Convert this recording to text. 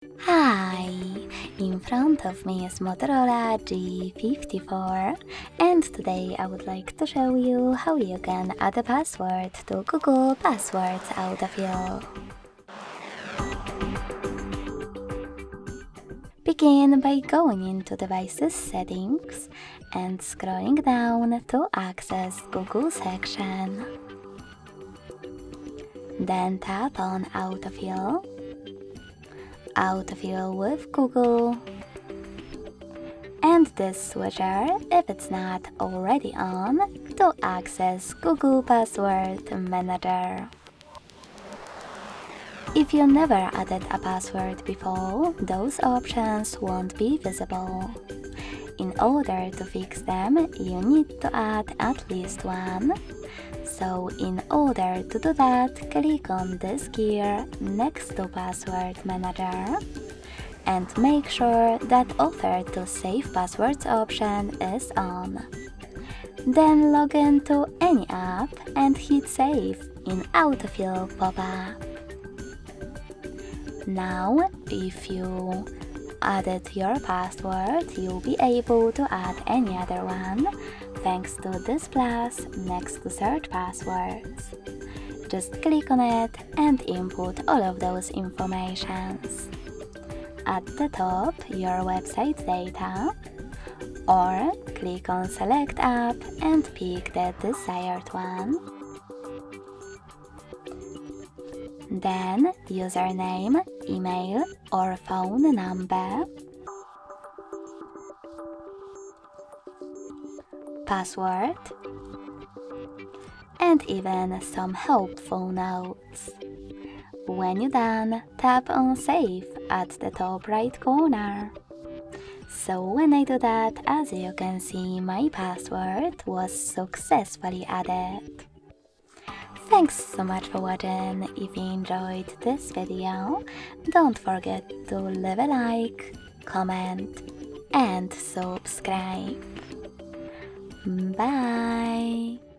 Hi! In front of me is Motorola G54 and today I would like to show you how you can add a password to Google Passwords Autofill. Begin by going into Devices Settings and scrolling down to access Google section. Then tap on Autofill with Google, and this switcher if it's not already on to access Google Password Manager. If you never added a password before, those options won't be visible. In order to fix them, you need to add at least one. So in order to do that, click on this gear next to Password Manager and make sure that Offer to Save Passwords option is on. Then log in to any app and hit Save in Autofill pop-up. Now, if you added your password, you'll be able to add any other one thanks to this plus next to Search Passwords. Just click on it and input all of those informations. At the top, your website data, or click on Select App and pick the desired one. Then username, email or phone number, password, and even some helpful notes. When you're done, tap on Save at the top right corner. So when I do that, as you can see, my password was successfully added. Thanks so much for watching. If you enjoyed this video, don't forget to leave a like, comment and subscribe. Bye!